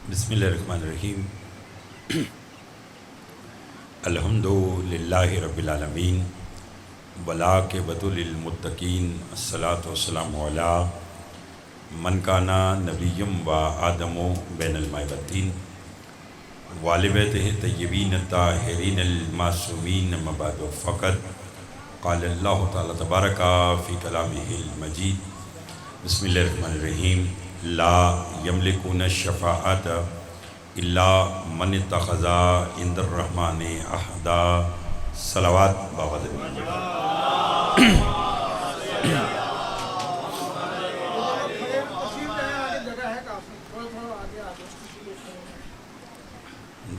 بسم اللہ الرحمن الرحیم الحمدللہ رب العالمین والعاقبۃ للمتقین الصلاۃ والسلام علی من کان نبی و آدم بین الماء والطین وآل بیتہ طیبین الطاہرین المعصومین اما بعد فقط قال اللہ تعالی تبارک فی کلامہ المجید بسم اللہ الرحمن الرحیم لا یملکون الشفاعۃ الا من اتخذ عند الرحمن عہدا صلوات بابا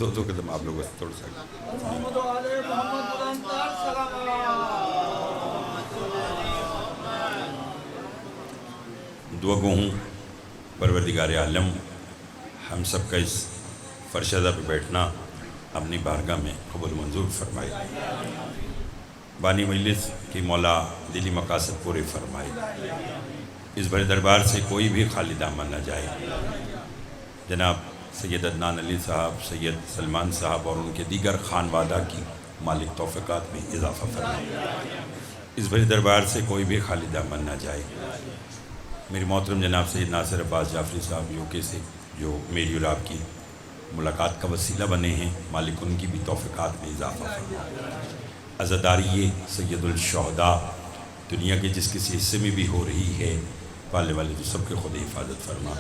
دو قدم آپ لوگوں سے تھوڑا سا دعا گو ہوں پروردگار عالم ہم سب کا اس فرشدہ پہ بیٹھنا اپنی بارگاہ میں قبول منظور فرمائے، بانی مجلس کی مولا دلی مقاصد پورے فرمائے، اس بڑے دربار سے کوئی بھی خالی دامن نہ جائے۔ جناب سید عدنان علی صاحب، سید سلمان صاحب اور ان کے دیگر خانوادہ کی مالک توفیقات میں اضافہ فرمائے، اس بڑے دربار سے کوئی بھی خالی دامن نہ جائے۔ میری محترم جناب سید ناصر عباس جعفری صاحب یو کے سے جو میری اور آپ کی ملاقات کا وسیلہ بنے ہیں، مالک ان کی بھی توفیقات میں اضافہ فرمائے۔ عزاداری سید الشہداء دنیا کے جس کسی حصے میں بھی ہو رہی ہے، پالنے والے جو سب کے خود حفاظت فرما،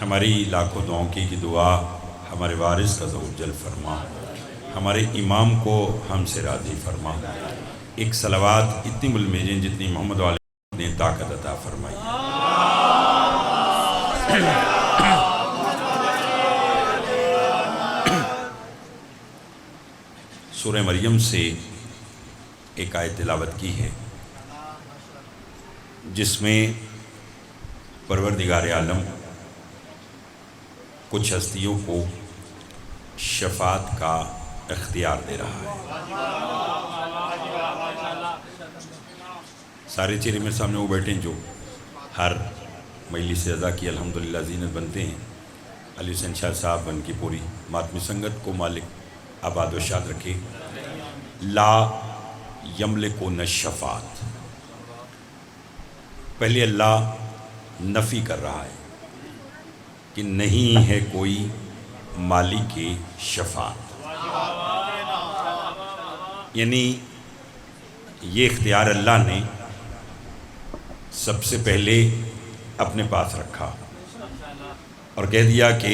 ہماری لاکھوں دعاؤں کی دعا ہمارے وارث کا زوجل فرما، ہمارے امام کو ہم سے راضی فرما۔ ایک صلوات اتنی ملمیجیں جتنی محمد علیہ نے طاقت عطا فرمائی۔ سورہ مریم سے ایک آیت تلاوت کی ہے جس میں پروردگار عالم کچھ ہستیوں کو شفاعت کا اختیار دے رہا ہے۔ سارے چہرے میرے سامنے وہ بیٹھے ہیں جو ہر مجلس رضا کی الحمدللہ زینت بنتے ہیں۔ علی حسین شاہ صاحب ان کی پوری ماتمی سنگت کو مالک آباد و شاد رکھے۔ لا یملکون الشفاعۃ، پہلے اللہ نفی کر رہا ہے کہ نہیں ہے کوئی مالک شفاعت، یعنی یہ اختیار اللہ نے سب سے پہلے اپنے پاس رکھا اور کہہ دیا کہ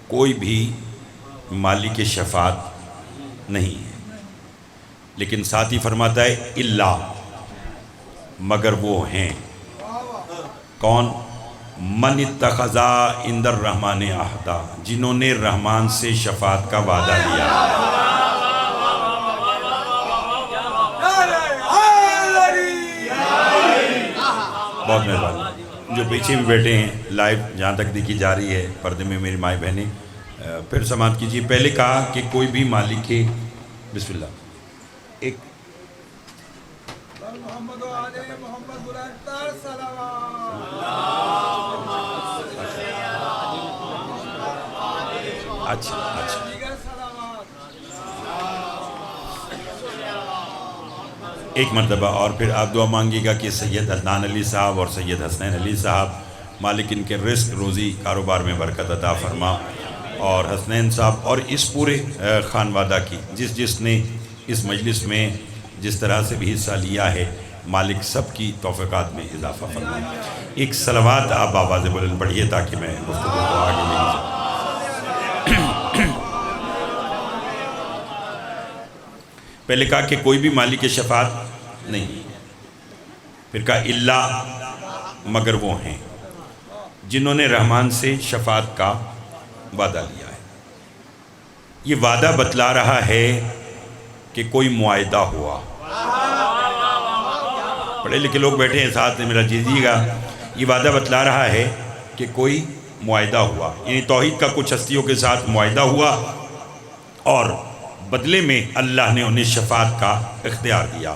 کوئی بھی مالک شفاعت نہیں ہے، لیکن ساتھ ہی فرماتا ہے الا، مگر وہ ہیں کون؟ من اتخذ عند الرحمن عہدا، جنہوں نے رحمان سے شفاعت کا وعدہ لیا۔ بہت مہربانی۔ جو پیچھے بھی بیٹھے ہیں، لائیو جہاں تک دیکھی جا رہی ہے پردے میں میری مائیں بہنیں، پھر سماعت کیجیے۔ پہلے کہا کہ کوئی بھی مالک ہے، بسم اللہ، ایک اچھا ایک مرتبہ اور پھر آپ دعا مانگیے گا کہ سید عدنان علی صاحب اور سید حسنین علی صاحب مالک ان کے رزق روزی کاروبار میں برکت عطا فرما، اور حسنین صاحب اور اس پورے خانوادہ کی جس نے اس مجلس میں جس طرح سے بھی حصہ لیا ہے، مالک سب کی توفیقات میں اضافہ فرما۔ ایک صلوات آپ آواز بلند پڑھیے تاکہ میں گفتگو کو آگے لے جاؤں۔ پہلے کہا کہ کوئی بھی مالک شفاعت نہیں، پھر کہا الا، مگر وہ ہیں جنہوں نے رحمان سے شفاعت کا وعدہ لیا ہے۔ یہ وعدہ بتلا رہا ہے کہ کوئی معاہدہ ہوا۔ پڑھے لکھے لوگ بیٹھے ہیں ساتھ میں، میرا جیجیے گا، یہ وعدہ بتلا رہا ہے کہ کوئی معاہدہ ہوا، یعنی توحید کا کچھ ہستیوں کے ساتھ معاہدہ ہوا اور بدلے میں اللہ نے انہیں شفاعت کا اختیار دیا۔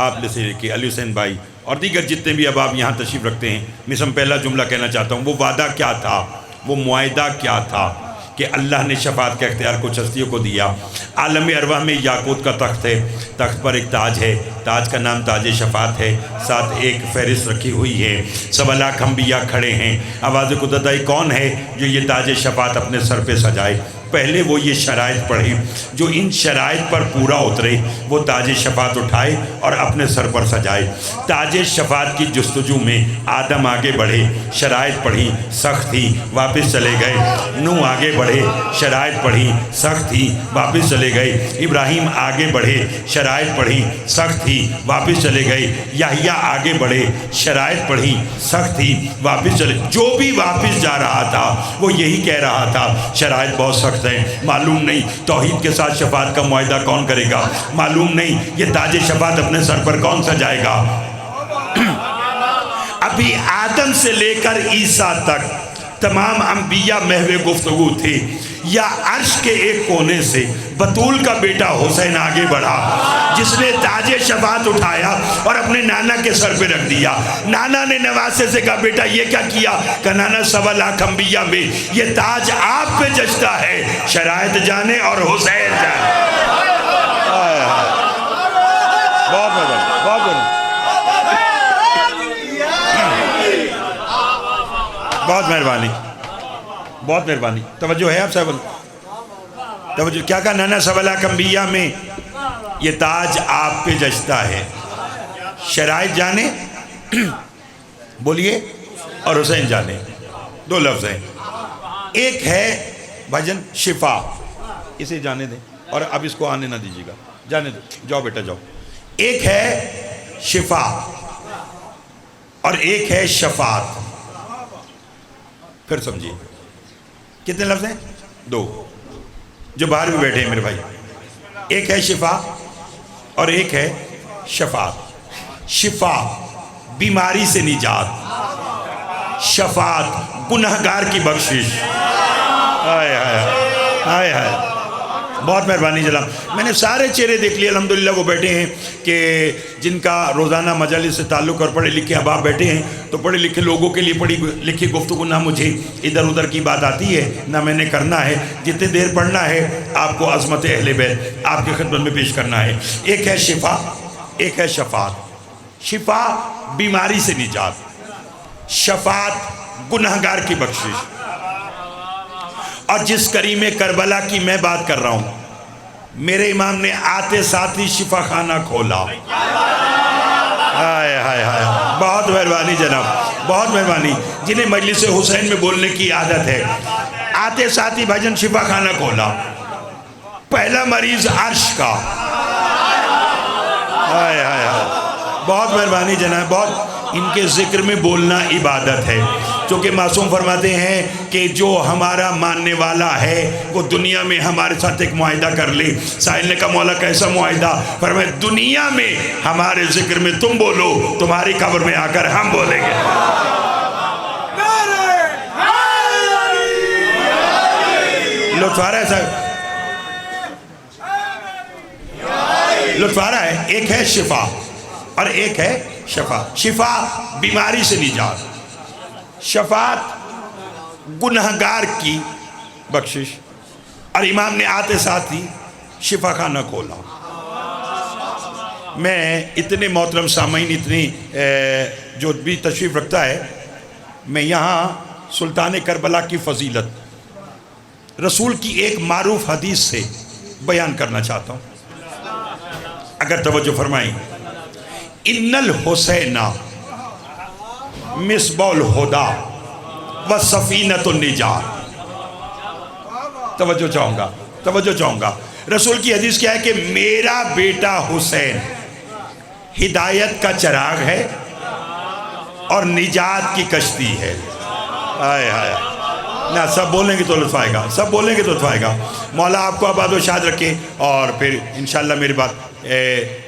آپ سے کہ علی حسین بھائی اور دیگر جتنے بھی اب آپ یہاں تشریف رکھتے ہیں، میں پہلا جملہ کہنا چاہتا ہوں، وہ وعدہ کیا تھا؟ وہ معاہدہ کیا تھا کہ اللہ نے شفاعت کا اختیار کچھ ہستیوں کو دیا۔ عالم ارواح میں یاقوت کا تخت ہے، تخت پر ایک تاج ہے، تاج کا نام تاج شفاعت ہے، ساتھ ایک فہرست رکھی ہوئی ہے، 1.25 لاکھ انبیاء کھڑے ہیں۔ آواز قدرت آئی کون ہے جو یہ تاج شفاعت اپنے سر پہ سجائے؟ پہلے وہ یہ شرائط پڑھی، جو ان شرائط پر پورا اترے وہ تاج شفاعت اٹھائے اور اپنے سر پر سجائے۔ تاج شفاعت کی جستجو میں آدم آگے بڑھے، شرائط پڑھی، سخت تھی، واپس چلے گئے۔ نوح آگے بڑھے، شرائط پڑھی، سخت تھی، واپس چلے گئے۔ ابراہیم آگے بڑھے، شرائط پڑھی، سخت تھی، واپس چلے گئے۔ یحییٰ آگے بڑھے، شرائط پڑھی، سخت تھی، واپس چلے۔ جو بھی واپس جا رہا تھا وہ یہی کہہ رہا تھا شرائط بہت سخت ہیں، معلوم نہیں توحید کے ساتھ شفاعت کا معاہدہ کون کرے گا، معلوم نہیں یہ تاج شفاعت اپنے سر پر کون سجائے گا۔ ابھی آدم سے لے کر عیسیٰ تک تمام انبیاء محو گفتگو تھے، یا عرش کے ایک کونے سے بطول کا بیٹا حسین آگے بڑھا جس نے تاج شفاعت اٹھایا اور اپنے نانا کے سر پہ رکھ دیا۔ نانا نے نواسے سے کہا بیٹا یہ کیا کیا؟ کہ نانا 1.25 لاکھ انبیاء میں یہ تاج آپ پہ جچتا ہے، شرائط جانے اور حسین جانے۔ بہت بہت بہت مہربانی، بہت مہربانی۔ توجہ ہے آپ صاحب؟ توجہ کیا کہا؟ نانا 1.25 لاکھ انبیاء میں یہ تاج آپ پہ جچتا ہے، شرائط جانے بولیے اور حسین جانے۔ 2 لفظ ہیں، ایک ہے بھجن شفا، اسے جانے دیں اور اب اس کو آنے نہ دیجیے گا، جانے دو، جاؤ بیٹا جاؤ۔ ایک ہے شفا اور ایک ہے شفاعت۔ پھر سمجھیے کتنے لفظ ہیں؟ 2، جو باہر بھی بیٹھے ہیں میرے بھائی۔ ایک ہے شفا اور ایک ہے شفاعت۔ شفا بیماری سے نجات، شفاعت گنہگار کی بخشش۔ آئے آئے آئے آئے، بہت مہربانی جناب۔ میں نے سارے چہرے دیکھ لیے الحمدللہ، وہ بیٹھے ہیں کہ جن کا روزانہ مجالس سے تعلق اور پڑھے لکھے احباب بیٹھے ہیں، تو پڑھے لکھے لوگوں کے لیے پڑھی لکھی گفتگو نہ مجھے ادھر ادھر کی بات آتی ہے نہ میں نے کرنا ہے، جتنے دیر پڑھنا ہے آپ کو عظمت اہل بیت آپ کی خدمت میں پیش کرنا ہے۔ ایک ہے شفا، ایک ہے شفاعت۔ شفا بیماری سے نجات، شفاعت گنہگار کی بخشش۔ اور جس کریم کربلا کی میں بات کر رہا ہوں، میرے امام نے آتے ساتھ ہی شفا خانہ کھولا۔ ہائے ہائے ہائے، بہت مہربانی جناب، بہت مہربانی۔ جنہیں مجلس حسین میں بولنے کی عادت ہے، آتے ساتھ ہی بھجن شفا خانہ کھولا۔ پہلا مریض عرش کا۔ ہائے ہائے ہائے، بہت مہربانی جناب، بہت۔ ان کے ذکر میں بولنا عبادت ہے، چونکہ معصوم فرماتے ہیں کہ جو ہمارا ماننے والا ہے وہ دنیا میں ہمارے ساتھ ایک معاہدہ کر لے۔ سائل نے کہا مولا کیسا معاہدہ؟ فرمایا دنیا میں ہمارے ذکر میں تم بولو، تمہاری قبر میں آ کر ہم بولیں گے۔ لطف آ رہا ہے صاحب؟ لطف آ رہا ہے؟ ایک ہے شفا اور ایک ہے شفا۔ شفا بیماری سے نجات، شفاعت گنہگار کی بخشش۔ اور امام نے آتے ساتھ ہی شفا خانہ کھولا۔ میں اتنے محترم سامعین، اتنی جو بھی تشریف رکھتا ہے، میں یہاں سلطان کربلا کی فضیلت رسول کی ایک معروف حدیث سے بیان کرنا چاہتا ہوں، اگر توجہ فرمائیں۔ ان الحسین مصباح الہدی و سفینۃ النجات۔ توجہ چاہوں گا، رسول کی حدیث کیا ہے کہ میرا بیٹا حسین ہدایت کا چراغ ہے اور نجات کی کشتی ہے۔ آئے آئے نہ، سب بولیں گے تو لطف آئے گا، سب بولیں گے تو لطف آئے گا۔ مولا آپ کو آباد و شاد رکھے، اور پھر انشاءاللہ میری بات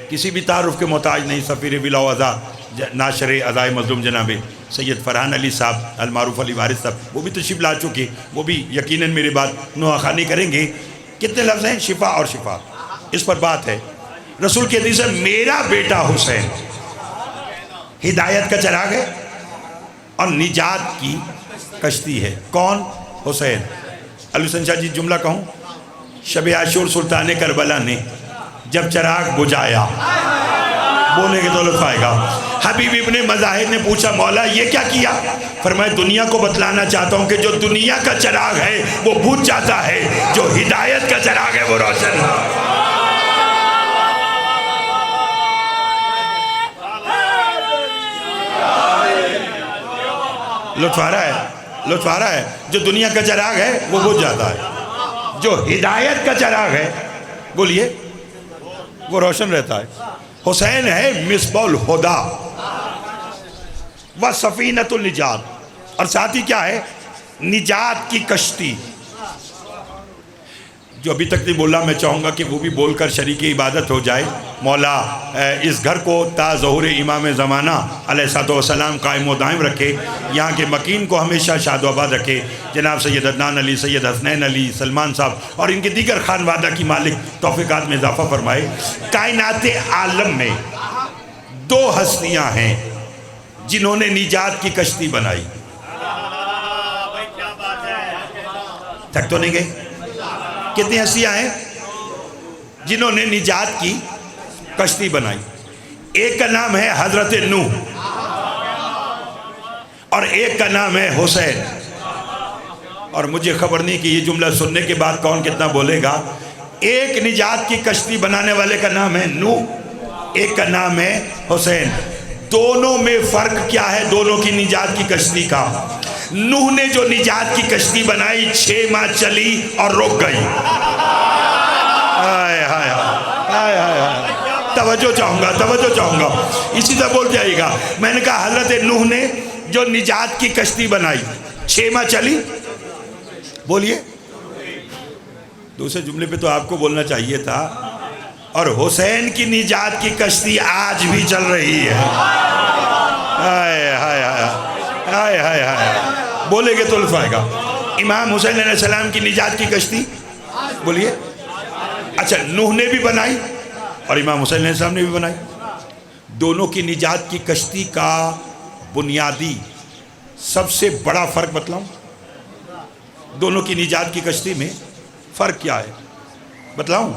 کسی بھی تعارف کے محتاج نہیں۔ سفیر بلا وضع ناشر ازائے مظلوم جناب سید فرحان علی صاحب المعروف علی وارث صاحب، وہ بھی تشریف لا چکے، وہ بھی یقیناً میری بات نواخوانی کریں گے۔ کتنے لفظ ہیں؟ شفا اور شفا، اس پر بات ہے۔ رسول کی حدیث ہے میرا بیٹا حسین ہدایت کا چراغ ہے اور نجات کی کشتی ہے۔ کون؟ حسین۔ علی حسین شاہ جی جملہ کہوں؟ شب عاشور سلطان کربلا نے جب چراغ بجھایا، بولیں گے تو لطف آئے گا، حبیب ابن مظاہر نے پوچھا مولا یہ کیا کیا؟ فرمایا دنیا کو بتلانا چاہتا ہوں کہ جو دنیا کا چراغ ہے وہ بجھ جاتا ہے، جو ہدایت کا چراغ ہے وہ روشن ہے۔ لطف آ رہا ہے؟ لطف آ رہا ہے؟ جو دنیا کا چراغ ہے وہ بجھ جاتا ہے، جو ہدایت کا چراغ ہے بولیے وہ روشن رہتا ہے۔ حسین ہے مصباح الہدا و سفینۃ النجات، اور ساتھ ہی کیا ہے؟ نجات کی کشتی۔ جو ابھی تک نہیں بولا میں چاہوں گا کہ وہ بھی بول کر شریک عبادت ہو جائے۔ مولا اس گھر کو تا ظہور امام زمانہ علیہ الصلوۃ والسلام قائم و دائم رکھے، یہاں کے مکین کو ہمیشہ شاد و آباد رکھے۔ جناب سید عدنان علی، سید حسنین علی، سلمان صاحب اور ان کے دیگر خانوادہ کی مالک توفیقات میں اضافہ فرمائے۔ کائنات عالم میں دو ہستیاں ہیں جنہوں نے نجات کی کشتی بنائی۔ تھک تو نہیں گئے؟ کتنی ہستیاں ہیں جنہوں نے نجات کی کشتی بنائی؟ ایک کا نام ہے حضرت نوح اور ایک کا نام ہے حسین۔ اور مجھے خبر نہیں کہ یہ جملہ سننے کے بعد کون کتنا بولے گا۔ ایک نجات کی کشتی بنانے والے کا نام ہے نوح، ایک کا نام ہے حسین۔ دونوں میں فرق کیا ہے دونوں کی نجات کی کشتی کا؟ نوح نے جو نجات کی کشتی بنائی 6 ماہ چلی اور رک گئی۔ ہائے ہائے ہائے ہائے ہائے، توجہ چاہوں گا، توجہ چاہوں گا، اسی طرح بول جائے گا۔ میں نے کہا حضرت نوح نے جو نجات کی کشتی بنائی 6 ماہ چلی، بولیے دوسرے جملے پہ تو آپ کو بولنا چاہیے تھا، اور حسین کی نجات کی کشتی آج بھی چل رہی ہے۔ ہائے ہائے ہائے ہائے ہائے، بولے گے تو لطف آئے گا۔ امام حسین علیہ السلام کی نجات کی کشتی بولیے، اچھا نوح نے بھی بنائی اور امام حسین علیہ السلام نے بھی بنائی۔ دونوں کی نجات کی کشتی کا بنیادی سب سے بڑا فرق بتلاؤں؟ دونوں کی نجات کی کشتی میں فرق کیا ہے بتلاؤں؟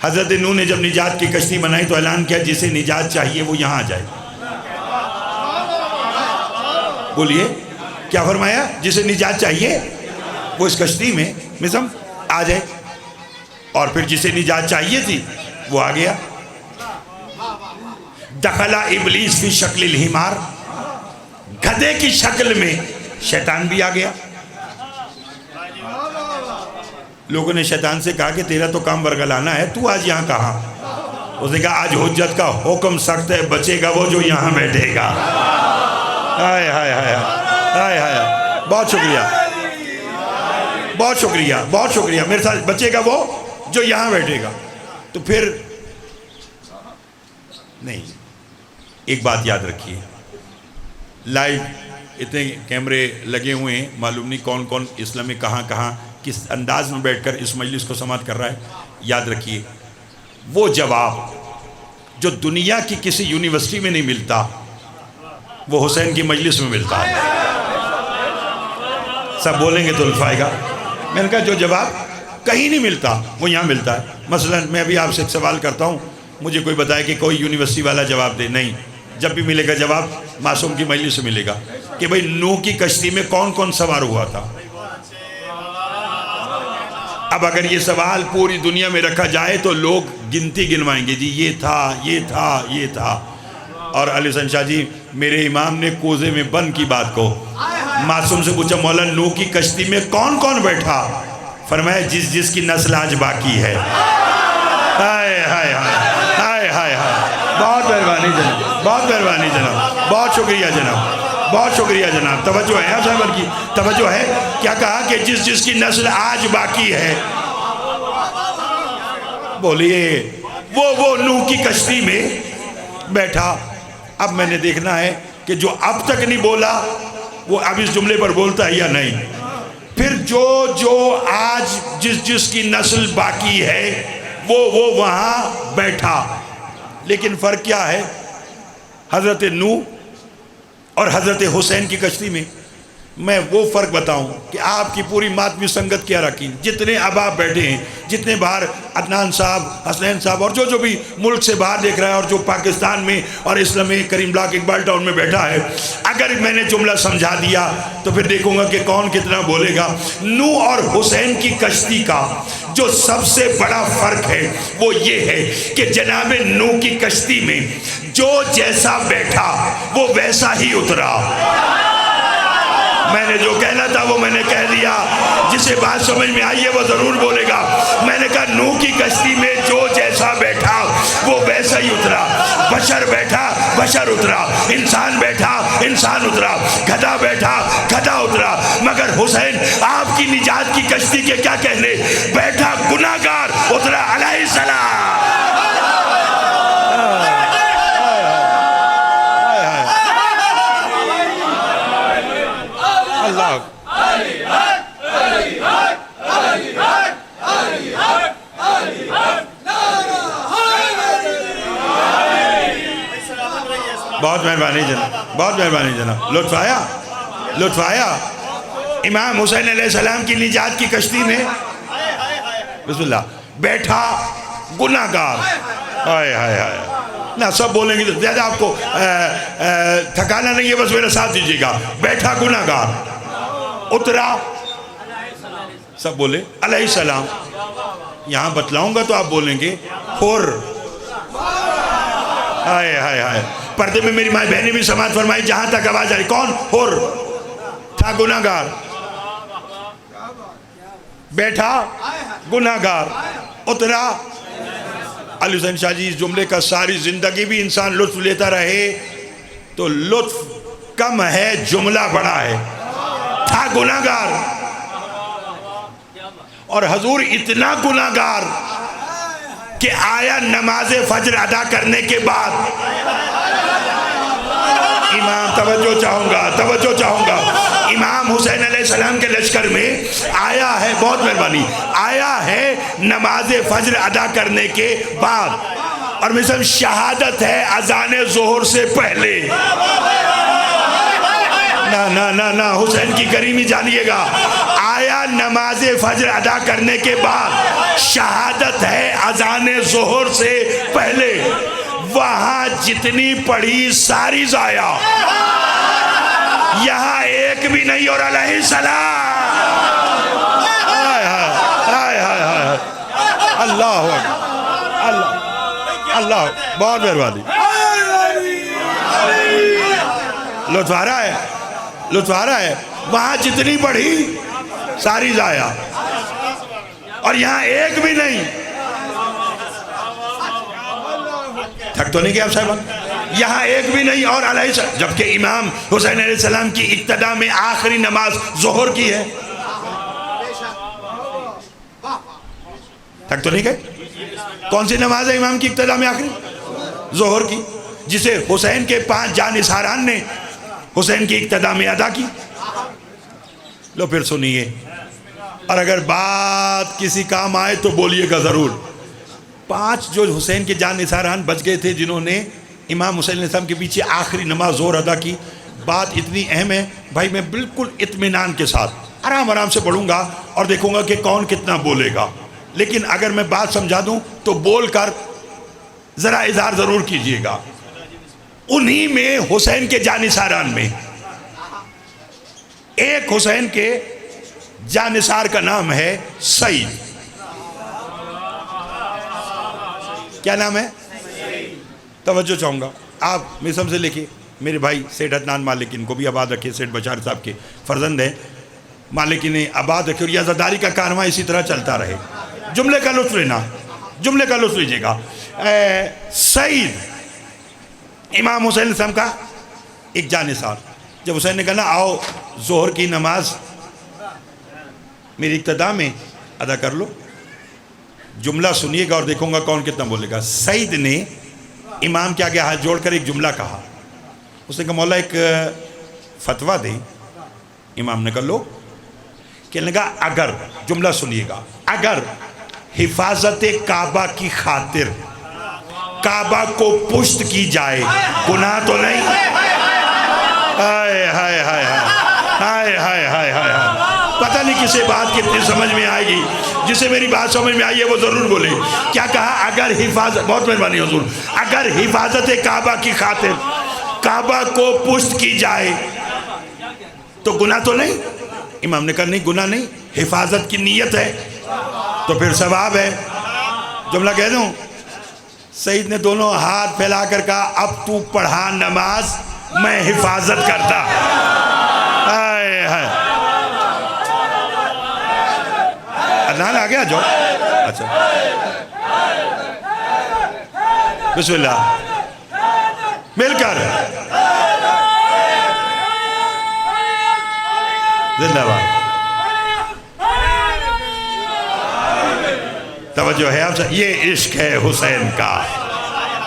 حضرت نوح نے جب نجات کی کشتی بنائی تو اعلان کیا جسے نجات چاہیے وہ یہاں آ جائے۔ بولیے کیا فرمایا؟ جسے نجات چاہیے وہ اس کشتی میں مزم آ جائے، اور پھر جسے نجات چاہیے تھی وہ آ گیا۔ دخل ابلیس فی شکل الحمار، گدھے کی شکل میں شیطان بھی آ گیا۔ لوگوں نے شیطان سے کہا کہ تیرا تو کام برگلانا ہے، تو آج یہاں کہاں؟ اس نے کہا آج حجت کا حکم سخت ہے، بچے گا وہ جو یہاں بیٹھے گا۔ ہائے ہائے ہائے ہائے ہائے، بہت شکریہ بہت شکریہ بہت شکریہ، میرے ساتھ بچے گا وہ جو یہاں بیٹھے گا۔ تو پھر نہیں، ایک بات یاد رکھیے، لائیو اتنے کیمرے لگے ہوئے ہیں، معلوم نہیں کون کون اسلام میں کہاں کہاں کس انداز میں بیٹھ کر اس مجلس کو سماعت کر رہا ہے۔ یاد رکھیے وہ جواب جو دنیا کی کسی یونیورسٹی میں نہیں ملتا وہ حسین کی مجلس میں ملتا ہے۔ سب بولیں گے تو لطف آئے گا۔ میں نے کہا جو جواب کہیں نہیں ملتا وہ یہاں ملتا ہے۔ مثلا میں ابھی آپ سے ایک سوال کرتا ہوں، مجھے کوئی بتائے کہ کوئی یونیورسٹی والا جواب دے، نہیں، جب بھی ملے گا جواب معصوم کی مجلس سے ملے گا کہ بھئی نوح کی کشتی میں کون کون سوار ہوا تھا۔ اب اگر یہ سوال پوری دنیا میں رکھا جائے تو لوگ گنتی گنوائیں گے، جی یہ تھا یہ تھا یہ تھا۔ اور علی حسین شاہ جی میرے امام نے کوزے میں بند کی بات کو معصوم سے پوچھا مولا نوح کی کشتی میں کون کون بیٹھا؟ فرمایا جس جس کی نسل آج باقی ہے۔ ہائے ہائے ہائے ہائے ہائے، بہت مہربانی جناب، بہت مہربانی جناب، بہت شکریہ جناب، بہت شکریہ جناب۔ توجہ ہے صاحب کی، توجہ ہے۔ کیا کہا کہ جس جس کی نسل آج باقی ہے، بولیے وہ نوح کی کشتی میں بیٹھا۔ اب میں نے دیکھنا ہے کہ جو اب تک نہیں بولا وہ اب اس جملے پر بولتا ہے یا نہیں۔ پھر جو آج جس جس کی نسل باقی ہے وہ وہاں بیٹھا۔ لیکن فرق کیا ہے حضرت نوح اور حضرت حسین کی کشتی میں؟ میں وہ فرق بتاؤں کہ آپ کی پوری ماتمی سنگت کیا رکھی، جتنے احباب بیٹھے ہیں، جتنے باہر عدنان صاحب، حسنین صاحب اور جو بھی ملک سے باہر دیکھ رہا ہے اور جو پاکستان میں اور اسلامی کریم بلاک اقبال ٹاؤن میں بیٹھا ہے، اگر میں نے جملہ سمجھا دیا تو پھر دیکھوں گا کہ کون کتنا بولے گا۔ نوح اور حسین کی کشتی کا جو سب سے بڑا فرق ہے وہ یہ ہے کہ جناب نوح کی کشتی میں جو جیسا بیٹھا وہ ویسا ہی اترا۔ میں نے جو کہنا تھا وہ میں نے کہہ دیا، جسے بات سمجھ میں آئی ہے وہ ضرور بولے گا۔ میں نے کہا نوح کی کشتی میں جو جیسا بیٹھا وہ ویسا ہی اترا۔ بشر بیٹھا بشر اترا، انسان بیٹھا انسان اترا، گدھا بیٹھا گدھا اترا، مگر حسین آپ کی نجات کی کشتی کے کیا کہنے، بیٹھا گناہگار اترا علیہ السلام۔ بہت مہربانی جناب، بہت مہربانی جناب، لطف آیا لطف آیا۔ امام حسین علیہ السلام کی نجات کی کشتی میں بسم اللہ بیٹھا گناہگار، ہائے ہائے ہائے نہ سب بولیں گے تو زیادہ آپ کو تھکانا نہیں ہے، بس میرا ساتھ دیجیے گا۔ بیٹھا گناہگار اترا، سب بولے علیہ السلام۔ یہاں بتلاؤں گا تو آپ بولیں گے حر، ہائے ہائے ہائے۔ پردے میں میری ماں بہنیں بھی سماعت فرمائی، جہاں تک آواز آ رہی، کون حر تھا گناہگار، بیٹھا گناہگار اترا علی حسین شاہ جی۔ اس جملے کا ساری زندگی بھی انسان لطف لیتا رہے تو لطف کم ہے، جملہ بڑا ہے۔ تھا گناہگار اور حضور اتنا گناہگار کہ آیا نماز فجر ادا کرنے کے بعد، امام توجہ چاہوں گا، امام حسین علیہ السلام کے لشکر میں آیا ہے، بہت مہربانی، آیا ہے نماز فجر ادا کرنے کے بعد، اور مثلا شہادت ہے اذان ظہر سے پہلے۔ نہ حسین کی کریمی جانیے گا، آیا نماز فجر ادا کرنے کے بعد، شہادت ہے اذان ظہر سے پہلے، وہاں جتنی پڑھی ساری ضائع، یہاں ایک بھی نہیں، اور علیہ السلام۔ اللہ اللہ، بہت مہربانی، لطف آ رہا ہے لطف آ رہا ہے۔ وہاں جتنی پڑھی ساری ضائع، اور یہاں ایک بھی نہیں۔ تھک تو نہیں گیا آپ صاحبان؟ یہاں ایک بھی نہیں، اور علیہ السلام، جبکہ امام حسین علیہ السلام کی ابتدا میں آخری نماز ظہر کی ہے۔ تھک تو نہیں گئے؟ کون سی نماز ہے امام کی ابتدا میں آخری؟ ظہر کی، جسے حسین کے 5 جانثاران نے حسین کی ابتدا میں ادا کی۔ لو پھر سنیے، اور اگر بات کسی کام آئے تو بولیے گا ضرور۔ 5 جو حسین کے جانثاران بچ گئے تھے، جنہوں نے امام حسین علیہ السلام کے پیچھے آخری نماز ظہر ادا کی، بات اتنی اہم ہے بھائی، میں بالکل اطمینان کے ساتھ آرام سے پڑھوں گا اور دیکھوں گا کہ کون کتنا بولے گا، لیکن اگر میں بات سمجھا دوں تو بول کر ذرا اظہار ضرور کیجئے گا۔ انہی میں حسین کے جانثاران میں ایک حسین کے جانثار کا نام ہے سعید۔ کیا نام ہے؟ توجہ چاہوں گا، آپ میسم سے لے کے میرے بھائی سیٹھ عدنان مالکی، ان کو بھی آباد رکھے، سیٹھ بشار صاحب کے فرزند ہیں، مالکی نے آباد رکھے، اور یہ عزاداری کا کارواں اسی طرح چلتا رہے۔ جملے کا لطف لینا، جملے کا لطف لیجئے گا۔ سعید امام حسین علیہ السلام کا ایک جانثار، جب حسین نے کہا نا آؤ ظہر کی نماز میری ابتدا میں ادا کر لو، جملہ سنیے گا اور دیکھوں گا کون کتنا بولے گا۔ سعید نے امام کے آگے ہاتھ جوڑ کر ایک جملہ کہا، اس نے کہا مولا ایک فتویٰ دیں۔ امام نے کہا لو، کہنے لگا اگر، جملہ سنیے گا، اگر حفاظت کعبہ کی خاطر کعبہ کو پشت کی جائے گناہ تو نہیں؟ ہائے ہائے ہائے ہائے ہائے پتہ نہیں کسے بات کتنی سمجھ میں آئے گی، جسے میری بات سمجھ میں آئی ہے وہ ضرور بولے۔ کیا کہا؟ اگر حفاظت، بہت مہربانی حضور، اگر حفاظت کعبہ کی خاطر کعبہ کو پشت کی جائے تو گناہ تو نہیں؟ امام نے کہا نہیں، گناہ نہیں، حفاظت کی نیت ہے تو پھر ثواب ہے۔ جملہ کہہ دوں؟ سعید نے دونوں ہاتھ پھیلا کر کہا اب تو پڑھا نماز، میں حفاظت کرتا۔ آئے ہائے، عدنان آ گیا جو؟ اچھا بسم اللہ، مل کر زندہ باد۔ توجہ ہے آپ سے، یہ عشق ہے حسین کا،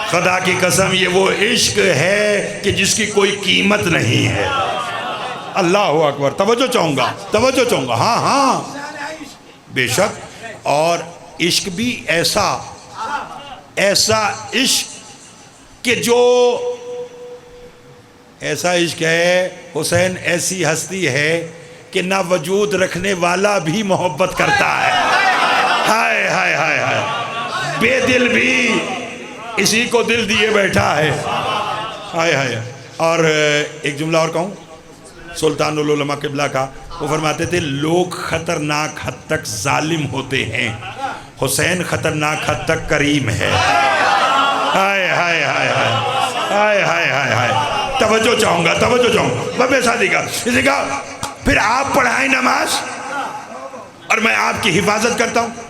خدا کی قسم یہ وہ عشق ہے کہ جس کی کوئی قیمت نہیں ہے۔ اللہ اکبر، توجہ چاہوں گا، توجہ چاہوں گا، ہاں ہاں بے شک۔ اور عشق بھی ایسا عشق کہ جو ایسا عشق ہے، حسین ایسی ہستی ہے کہ نہ وجود رکھنے والا بھی محبت کرتا ہے۔ ہائے ہائے ہائے ہائے، بے دل بھی اسی کو دل دیے بیٹھا ہے۔ ہائے ہائے۔ اور ایک جملہ اور کہوں سلطان العلماء قبلہ کا، وہ فرماتے تھے لوگ خطرناک حد تک ظالم ہوتے ہیں، حسین خطرناک حد تک کریم ہے۔ ہائے ہائے ہائے ہائے ہائے ہائے ہائے، توجہ چاہوں گا، توجہ چاہوں گا۔ بابے شادی کا اس نے کہا پھر آپ پڑھائیں نماز اور میں آپ کی حفاظت کرتا ہوں۔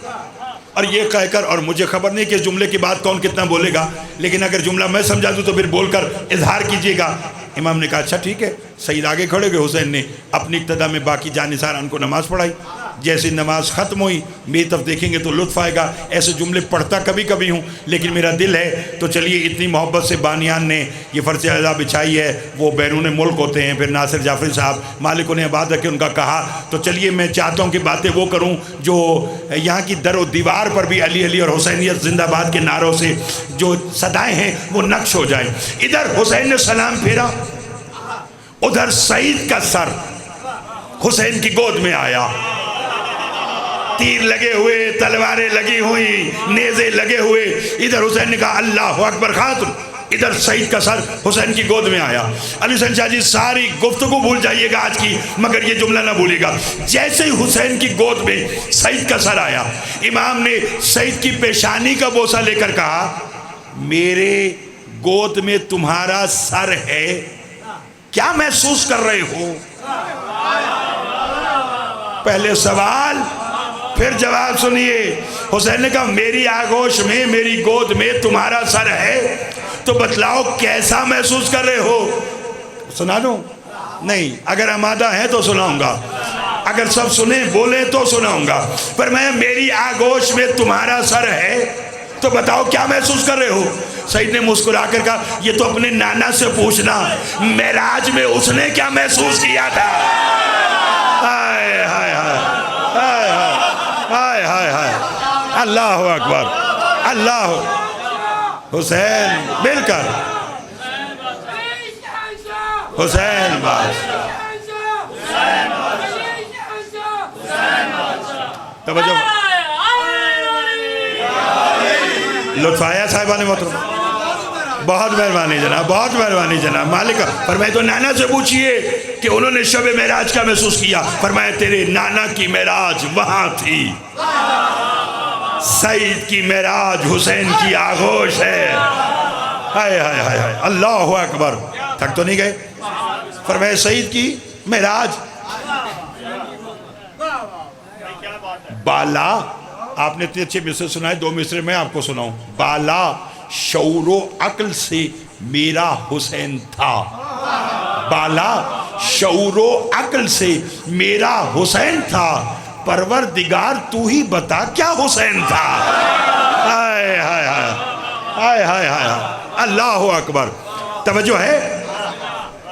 اور یہ کہہ کر، اور مجھے خبر نہیں کہ اس جملے کی بات کون کتنا بولے گا، لیکن اگر جملہ میں سمجھا دوں تو پھر بول کر اظہار کیجئے گا۔ امام نے کہا اچھا ٹھیک ہے۔ سعید آگے کھڑے گئے، حسین نے اپنی اقتداء میں باقی جانثاران کو نماز پڑھائی۔ جیسے نماز ختم ہوئی، میری طرف دیکھیں گے تو لطف آئے گا، ایسے جملے پڑھتا کبھی کبھی ہوں لیکن میرا دل ہے تو چلیے اتنی محبت سے بانیان نے یہ فرض ادا بچھائی ہے، وہ بیرون ملک ہوتے ہیں، پھر ناصر جعفری صاحب مالک انہیں آباد رکھے، ان کا کہا تو چلیے میں چاہتا ہوں کہ باتیں وہ کروں جو یہاں کی در و دیوار پر بھی علی علی اور حسینیت زندہ باد کے نعروں سے جو صدائیں ہیں وہ نقش ہو جائیں۔ ادھر حسین نے سلام پھیرا، ادھر سعید کا سر حسین کی گود میں آیا، تیر لگے ہوئے، تلواریں لگی ہوئی، نیزے لگے ہوئے۔ ادھر حسین نے کہا اللہ اکبر خاتم، ادھر سعید کا سر حسین کی گود میں آیا۔ علی حسین شاہ جی ساری گفتگو بھول جائیے گا آج کی، مگر یہ جملہ نہ بھولیے گا۔ جیسے ہی حسین کی گود میں سعید کا سر آیا، امام نے سعید کی پیشانی کا بوسہ لے کر کہا میرے گود میں تمہارا سر ہے، کیا محسوس کر رہے ہو؟ پہلے سوال پھر جواب سنیے۔ حسین نے کہا میری آغوش میں، میری گود میں تمہارا سر ہے تو بتلاؤ کیسا محسوس کر رہے ہو؟ سنا دوں؟ نہیں، اگر آمادہ ہے تو سناؤں گا، اگر سب سنیں بولیں تو سناؤں گا۔ پر میں میری آغوش میں تمہارا سر ہے تو بتاؤ کیا محسوس کر رہے ہو؟ سعید نے مسکرا کر کہا یہ تو اپنے نانا سے پوچھنا، معراج میں اس نے کیا محسوس کیا تھا۔ ہائے ہائے ہائے ہائے ہائے ہائے ہائے، اللہ اکبر، اللہ حسین مل کر حسین باز۔ توجہ، لطف آیا صاحبان محترم؟ بہت مہربانی جناب، بہت مہربانی جناب۔ مالک فرمائے تو نانا سے پوچھئے کہ انہوں نے شب معراج کا محسوس کیا۔ فرمایا تیرے نانا کی معراج وہاں تھی، سعید کی معراج حسین کی آغوش ہے۔ ہائے ہائے ہائے ہائے، اللہ اکبر۔ تھک تو نہیں گئے؟ فرمایا سعید کی معراج بالا، آپ نے اتنے اچھے مصرے سنائے، دو مصرے میں آپ کو سناؤں۔ بالا شعور و عقل سے میرا حسین تھا، بالا شعور و عقل سے میرا حسین تھا، پروردگار تو ہی بتا کیا حسین تھا۔ ہائے ہائے ہائے ہائے ہائے ہائے، اللہ اکبر۔ توجہ ہے؟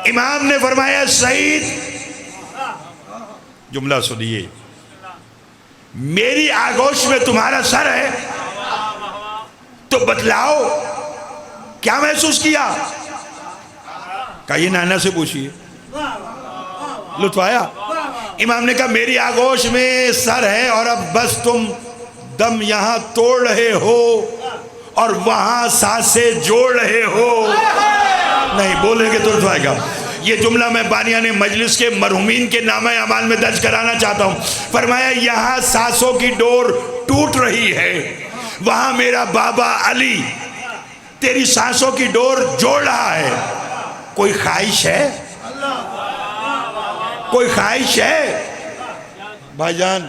امام نے فرمایا سعید، جملہ سنیے، میری آغوش میں تمہارا سر ہے تو بتلاؤ کیا محسوس کیا؟ کہا یہ نانا سے پوچھئے۔ لطف آیا؟ امام نے کہا میری آغوش میں سر ہے اور اب بس تم دم یہاں توڑ رہے ہو اور وہاں سانسیں جوڑ رہے ہو. نہیں بولیں گے تو آئے گا. یہ جملہ میں بانیان مجلس کے مرحومین کے نامہ اعمال میں درج کرانا چاہتا ہوں. فرمایا یہاں سانسوں کی ڈور ٹوٹ رہی ہے, وہاں میرا بابا علی تیری سانسوں کی ڈور جوڑ رہا ہے. کوئی خواہش ہے؟ کوئی خواہش ہے؟ بھائی جان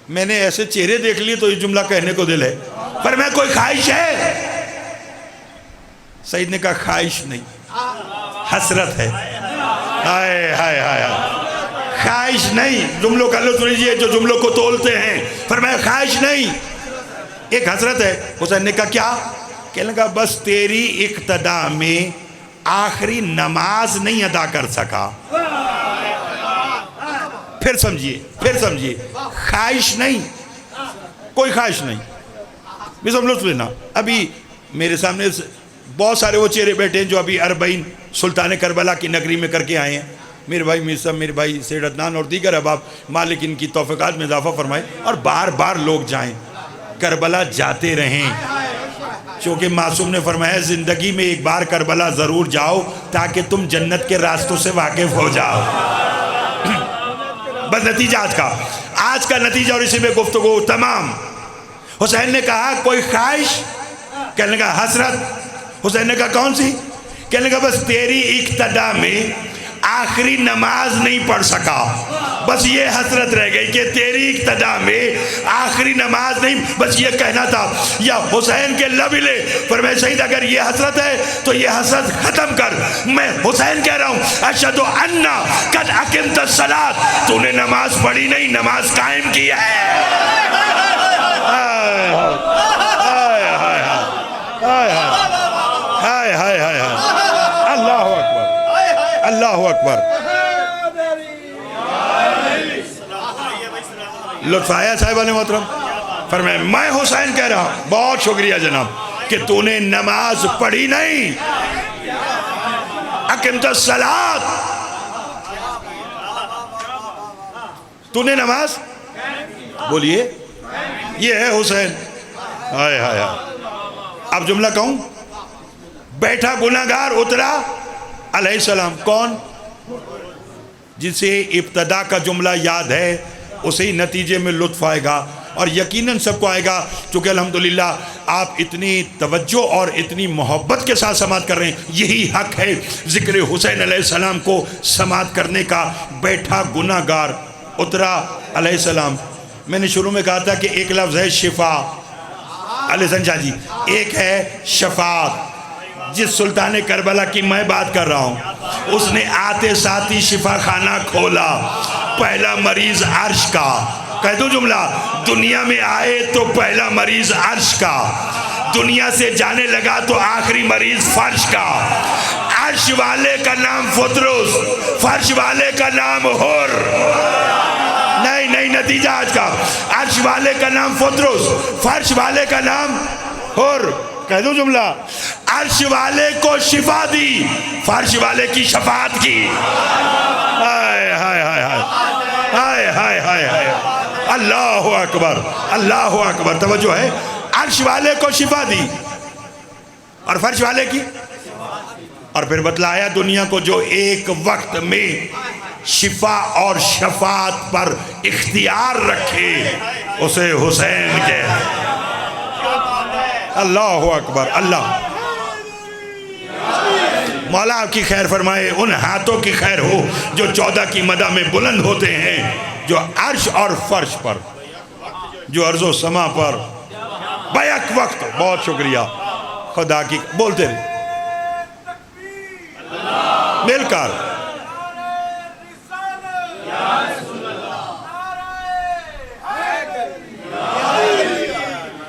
میں نے ایسے چہرے دیکھ لیے تو یہ جملہ کہنے کو دل ہے. پر میں کوئی خواہش ہے؟ سعید نے کہا خواہش نہیں, حسرت ہے. ہائے ہائے ہائے, خواہش نہیں. جملوں کا لطف لیجیے جو جملوں کو تولتے ہیں. فرمایا خواہش نہیں, ایک حسرت ہے. حسین نے کہا کیا؟ کہنے لگا بس تیری اقتدا میں آخری نماز نہیں ادا کر سکا. پھر سمجھیے, خواہش نہیں, کوئی خواہش نہیں. بھی سب لطف لینا. ابھی میرے سامنے بہت سارے وہ چہرے بیٹھے ہیں جو ابھی اربعین سلطان کربلا کی نگری میں کر کے آئے ہیں. میرے بھائی میر صاحب, میرے بھائی سید عدنان اور دیگر احباب, مالک ان کی توفیقات میں اضافہ فرمائے اور بار بار لوگ جائیں, کربلا جاتے رہیں. چونکہ معصوم نے فرمایا زندگی میں ایک بار کربلا ضرور جاؤ تاکہ تم جنت کے راستوں سے واقف ہو جاؤ. بس نتیجہ آج کا نتیجہ اور اسی میں گفتگو تمام. حسین نے کہا کوئی خواہش؟ کہنے کا حسرت. حسین نے کہا کون سی؟ کہنے کا بس تیری اقتدا میں آخری نماز نہیں پڑھ سکا. بس یہ حسرت رہ گئی کہ تیری اقتدا میں آخری نماز نہیں, بس یہ کہنا تھا. یا حسین کے لب لے پر میں شہید, اگر یہ حسرت ہے تو یہ حسرت ختم کر. میں حسین کہہ رہا ہوں اشہد ان قد اقمت الصلاۃ, تو نے نماز پڑھی نہیں, نماز قائم کی ہے. اللہ اکبر, اللہ اکبر. لطف آیا صاحبان محترم؟ فرمایا میں حسین کہہ رہا ہوں بہت شکریہ جناب کہ تو نے نماز پڑھی نہیں. اقمت الصلاۃ, تو نے نماز بولیے, یہ ہے حسین. ہائے ہائے ہائے. اب جملہ کہوں, بیٹھا گناہگار اترا علیہ السلام. کون؟ جسے ابتدا کا جملہ یاد ہے اسے ہی نتیجے میں لطف آئے گا, اور یقیناً سب کو آئے گا. چونکہ الحمدللہ آپ اتنی توجہ اور اتنی محبت کے ساتھ سماعت کر رہے ہیں, یہی حق ہے ذکر حسین علیہ السلام کو سماعت کرنے کا. بیٹھا گناہگار اترا علیہ السلام. میں نے شروع میں کہا تھا کہ ایک لفظ ہے شفا, علیہ سنجا جی, ایک ہے شفاعت. جس سلطان کربلا کی میں بات کر رہا ہوں اس نے آتے ساتھی شفا خانہ کھولا. پہلا مریض عرش کا, کہہ دو جملہ, دنیا میں آئے تو پہلا مریض عرش کا, دنیا سے جانے لگا تو آخری مریض فرش کا. عرش والے کا نام فطرس, فرش والے کا نام حر. نہیں, نتیجہ آج کا, عرش والے کا نام فطرس, فرش والے کا نام حر. کہہ دو جملہ, عرش والے کو شفا دی, فرش والے کی شفاعت کی. ہائے ہائے ہائے ہائے ہائے ہائے ہائے. اللہ اکبر, اللہ اکبر. توجہ ہے, عرش والے کو شفا دی اور فرش والے کی, اور پھر بتلایا دنیا کو جو ایک وقت میں شفا اور شفاعت پر اختیار رکھے اسے حسین کہتے. اللہ اکبر. اللہ مولا آپ کی خیر فرمائے. ان ہاتھوں کی خیر ہو جو 14 کی مدح میں بلند ہوتے ہیں, جو عرش اور فرش پر, جو ارض و سما پر بیک وقت. بہت شکریہ, خدا کی بولتے رہے مل کر.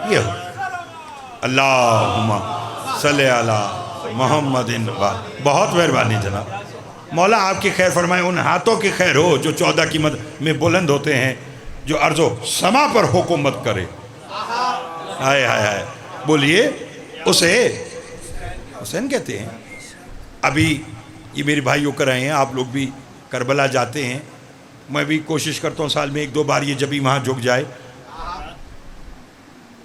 یہ ہو اللہم صلی علی محمد. بہت مہربانی جناب. مولا آپ کی خیر فرمائے. ان ہاتھوں کی خیر ہو جو 14 کی مدد میں بلند ہوتے ہیں, جو ارض و سما پر حکومت کرے. ہائے ہائے ہائے. بولیے اسے حسین کہتے ہیں. ابھی یہ میرے بھائیوں کر رہے ہیں, آپ لوگ بھی کربلا جاتے ہیں میں بھی کوشش کرتا ہوں سال میں 1-2 بار یہ جب بھی وہاں جھک جائے.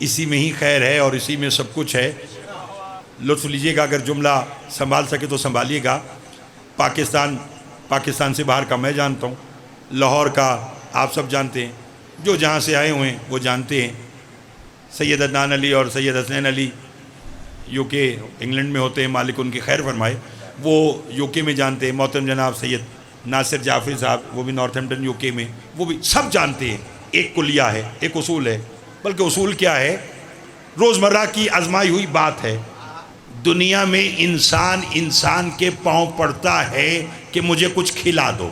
اسی میں ہی خیر ہے اور اسی میں سب کچھ ہے. لطف لیجئے گا, اگر جملہ سنبھال سکے تو سنبھالیے گا. پاکستان سے باہر کا میں جانتا ہوں, لاہور کا آپ سب جانتے ہیں, جو جہاں سے آئے ہوئے ہیں وہ جانتے ہیں. سید عدنان علی اور سید حسین علی یو کے انگلینڈ میں ہوتے ہیں, مالک ان کی خیر فرمائے, وہ یو کے میں جانتے ہیں. محترم جناب سید ناصر جعفری صاحب, وہ بھی نارتھ ہیمپٹن یو کے میں, وہ بھی سب جانتے ہیں. ایک کلیہ ہے, ایک اصول ہے, بلکہ اصول کیا ہے, روزمرہ کی آزمائی ہوئی بات ہے. دنیا میں انسان کے پاؤں پڑتا ہے کہ مجھے کچھ کھلا دو.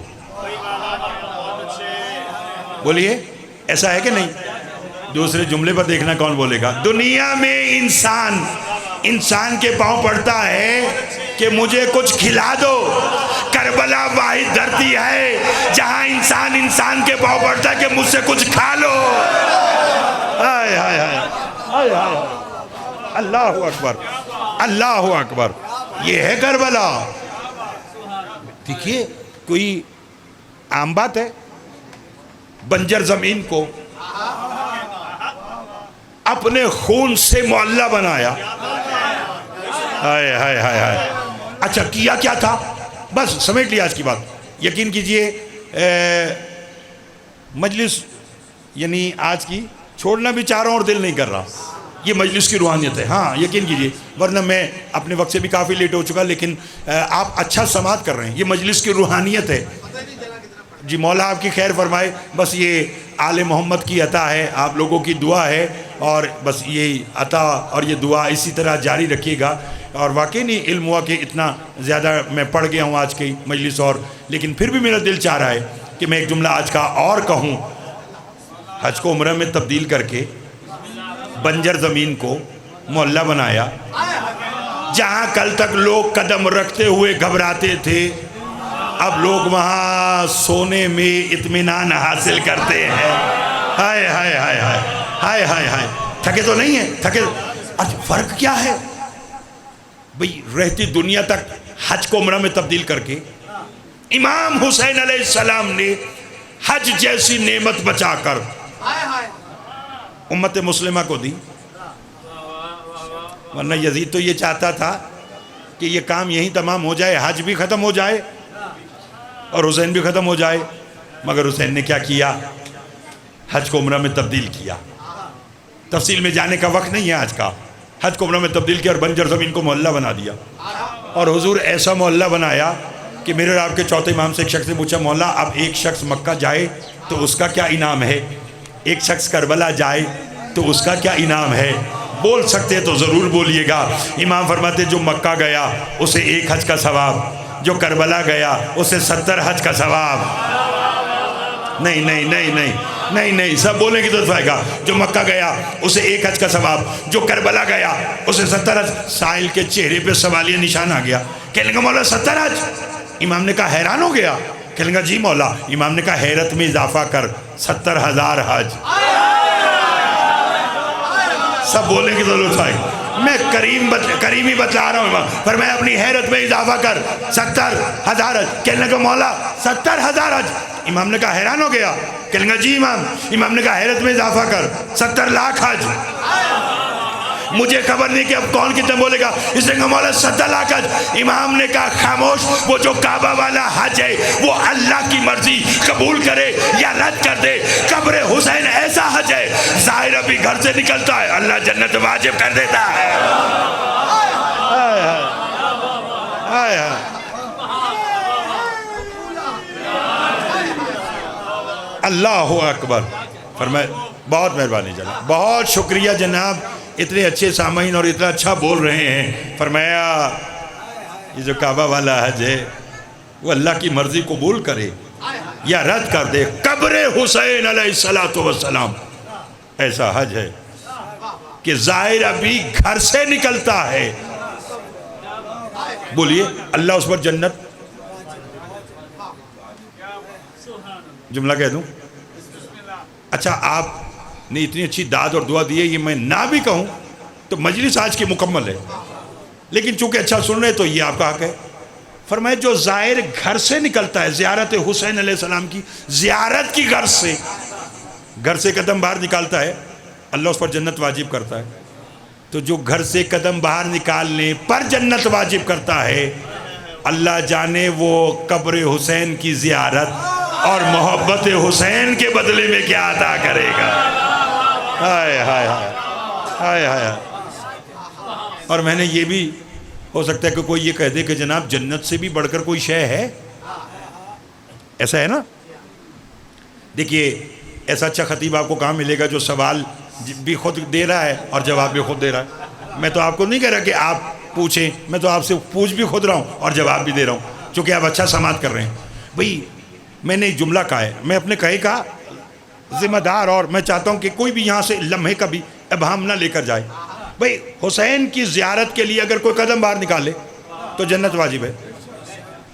بولیے, ایسا ہے کہ نہیں؟ دوسرے جملے پر دیکھنا کون بولے گا. دنیا میں انسان کے پاؤں پڑتا ہے کہ مجھے کچھ کھلا دو. کربلا واحد دھرتی ہے جہاں انسان کے پاؤں پڑتا ہے کہ مجھ سے کچھ کھا لو. ہائے ہائے ہائے ہائے, اللہ اکبر, اللہ اکبر. یہ ہے کربلا. دیکھیے, کوئی عام بات ہے. بنجر زمین کو اپنے خون سے معلّہ بنایا. ہائے ہائے ہائے ہائے. اچھا کیا کیا تھا؟ بس سمیٹ لیا آج کی بات. یقین کیجئے مجلس یعنی آج کی چھوڑنا بھی چاہ رہا ہوں اور دل نہیں کر رہا. یہ مجلس کی روحانیت ہے. ہاں یقین کیجئے, ورنہ میں اپنے وقت سے بھی کافی لیٹ ہو چکا, لیکن آپ اچھا سماعت کر رہے ہیں. یہ مجلس کی روحانیت ہے. جی مولا آپ کی خیر فرمائے. بس یہ آل محمد کی عطا ہے, آپ لوگوں کی دعا ہے, اور بس یہ عطا اور یہ دعا اسی طرح جاری رکھیے گا. اور واقعی نہیں علم ہوا کہ اتنا زیادہ میں پڑھ گیا ہوں آج کی مجلس, اور لیکن پھر بھی میرا دل چاہ رہا ہے کہ میں ایک جملہ آج کا اور کہوں. حج کو عمرہ میں تبدیل کر کے بنجر زمین کو معلّہ بنایا. جہاں کل تک لوگ قدم رکھتے ہوئے گھبراتے تھے, اب لوگ وہاں سونے میں اطمینان حاصل کرتے ہیں. ہائے ہائے ہائے ہائے ہائے ہائے ہائے. تھکے تو نہیں ہیں؟ تھکے. اچھا فرق کیا ہے بھئی؟ رہتی دنیا تک حج کو عمرہ میں تبدیل کر کے امام حسین علیہ السلام نے حج جیسی نعمت بچا کر امت مسلمہ کو دی. ورنہ یزید تو یہ چاہتا تھا کہ یہ کام یہیں تمام ہو جائے, حج بھی ختم ہو جائے اور حسین بھی ختم ہو جائے. مگر حسین نے کیا کیا؟ حج کو عمرہ میں تبدیل کیا. تفصیل میں جانے کا وقت نہیں ہے آج کا. حج کو عمرہ میں تبدیل کیا اور بنجر زمین کو معلّہ بنا دیا. اور حضور ایسا معلّہ بنایا کہ میرے اور آپ کے چوتھے امام سے ایک شخص نے پوچھا, مولا اب ایک شخص مکہ جائے تو اس کا کیا انعام ہے, ایک شخص کربلا جائے تو اس کا کیا انعام ہے؟ بول سکتے تو ضرور بولیے گا. امام فرماتے جو مکہ گیا اسے 1 حج کا ثواب, جو کربلا گیا اسے 70 حج کا ثواب. نہیں نہیں نہیں نہیں نہیں نہیں, سب بولیں گے تو دفعہ گا. جو مکہ گیا اسے 1 حج کا ثواب, جو کربلا گیا اسے 70 حج. سائل کے چہرے پہ سوالیہ نشان آ گیا. کہنے لگا مولا 70 حج؟ امام نے کہا حیران ہو گیا. کہنے لگا جی مولا. امام نے کہا حیرت میں اضافہ کر 70,000 حج. سب بولیں گے تو لطف آئے. میں کریمی بتلا رہا ہوں. پر میں اپنی حیرت میں اضافہ کر 70,000 حج. کہنے لگا مولا 70,000 حج؟ امام نے کہا حیران ہو گیا. کہنے لگا جی امام. امام نے کہا حیرت میں اضافہ کر 70 لاکھ حج. مجھے خبر نہیں کہ اب کون کتنے بولے گا. اس نے کہا مولا 70 لاکھ حج. امام نے کہا خاموش, وہ جو کعبہ والا حج ہے وہ اللہ کی مرضی قبول کرے یا رد کر دے. قبر حسین ایسا حج ہے, ظاہر ابھی گھر سے نکلتا ہے اللہ جنت واجب کر دیتا ہے. اللہ اکبر. فرمائے بہت مہربانی جناب, بہت شکریہ جناب, اتنے اچھے سامعین اور اتنا اچھا بول رہے ہیں. فرمایا یہ جو کعبہ والا حج ہے وہ اللہ کی مرضی قبول کرے یا رد کر دے. قبر حسین علیہ السلام ایسا حج ہے کہ ظاہر ابھی گھر سے نکلتا ہے. بولیے اللہ اس پر جنت. جملہ کہہ دوں؟ اچھا آپ نے اتنی اچھی داد اور دعا دی ہے, یہ میں نہ بھی کہوں تو مجلس آج کی مکمل ہے, لیکن چونکہ اچھا سن رہے تو یہ آپ کا حق ہے. فرمایا جو زائر گھر سے نکلتا ہے زیارت حسین علیہ السلام کی زیارت کی گھر سے قدم باہر نکالتا ہے اللہ اس پر جنت واجب کرتا ہے. تو جو گھر سے قدم باہر نکالنے پر جنت واجب کرتا ہے اللہ جانے وہ قبر حسین کی زیارت اور محبت حسین کے بدلے میں کیا عطا کرے گا. ہائے ہائے ہائے ہائے ہائے. اور میں نے یہ بھی ہو سکتا ہے کہ کوئی یہ کہہ دے کہ جناب جنت سے بھی بڑھ کر کوئی شے ہے, ایسا ہے نا. دیکھیے ایسا اچھا خطیب آپ کو کہاں ملے گا جو سوال بھی خود دے رہا ہے اور جواب بھی خود دے رہا ہے. میں تو آپ کو نہیں کہہ رہا کہ آپ پوچھیں, میں تو آپ سے پوچھ بھی خود رہا ہوں اور جواب بھی دے رہا ہوں چونکہ آپ اچھا سماعت کر رہے ہیں. بھئی میں نے ایک جملہ کہا ہے, میں اپنے کہے کا ذمہ دار, اور میں چاہتا ہوں کہ کوئی بھی یہاں سے لمحے کا بھی ابہام نہ لے کر جائے. بھئی حسین کی زیارت کے لیے اگر کوئی قدم باہر نکالے تو جنت واجب ہے,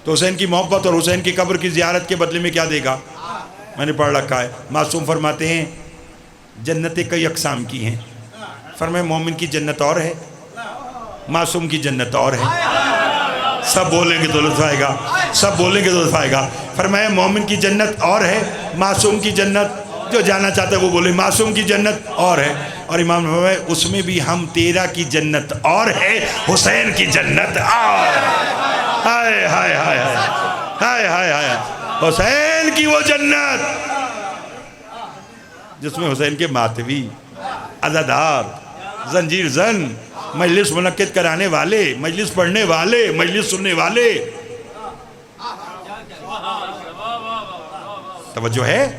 تو حسین کی محبت اور حسین کی قبر کی زیارت کے بدلے میں کیا دے گا. میں نے پڑھ رکھا ہے. معصوم فرماتے ہیں جنتیں کئی اقسام کی ہیں. فرمایا مومن کی جنت اور ہے, معصوم کی جنت اور ہے. سب بولیں گے تو لطف آئے گا, سب بولیں گے تو لطف آئے گا. فرمایا مومن کی جنت اور ہے, معصوم کی جنت, جو جانا چاہتا ہے وہ بولے, معصوم کی جنت اور ہے. اور امام نے فرمایا اس میں بھی ہم تیرا کی جنت اور ہے, حسین کی جنت اور. ہائے ہائے ہائے ہائے ہائے ہائے. حسین کی وہ جنت جس میں حسین کے ماتوی, عزادار, زنجیر زن, مجلس منعقد کرانے والے, مجلس پڑھنے والے, مجلس سننے والے, توجہ ہے.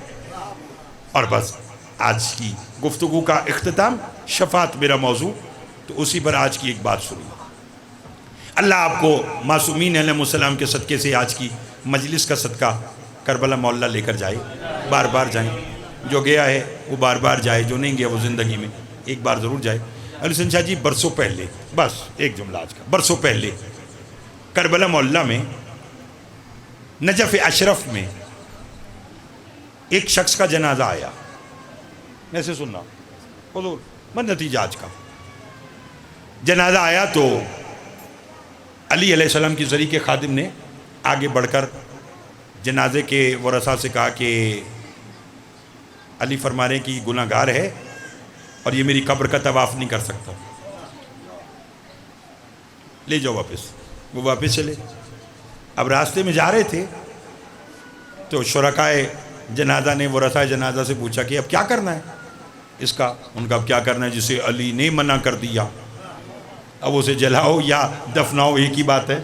اور بس آج کی گفتگو کا اختتام شفاعت میرا موضوع, تو اسی پر آج کی ایک بات سنیے. اللہ آپ کو معصومین علیہ السلام کے صدقے سے آج کی مجلس کا صدقہ کربلا معلّہ لے کر جائے. بار بار جائیں, جو گیا ہے وہ بار بار جائے, جو نہیں گیا وہ زندگی میں ایک بار ضرور جائے. علی حسین شاہ جی برسوں پہلے, بس ایک جملہ آج کا, برسوں پہلے کربلا معلّہ میں نجف اشرف میں ایک شخص کا جنازہ آیا. میں سے سننا حضور میں نتیجہ آج کا جنازہ آیا تو علی علیہ السلام کی ذریعے کے خادم نے آگے بڑھ کر جنازے کے ورثاء سے کہا کہ علی فرما رہے ہیں کہ یہ گناہ گار ہے اور یہ میری قبر کا طواف نہیں کر سکتا, لے جاؤ واپس. وہ واپس چلے. اب راستے میں جا رہے تھے تو شرکائے جنازہ نے ورثاء جنازہ سے پوچھا کہ اب کیا کرنا ہے اس کا. ان کا اب کیا کرنا ہے, جسے علی نے منع کر دیا اب اسے جلاؤ یا دفناؤ ایک ہی بات ہے,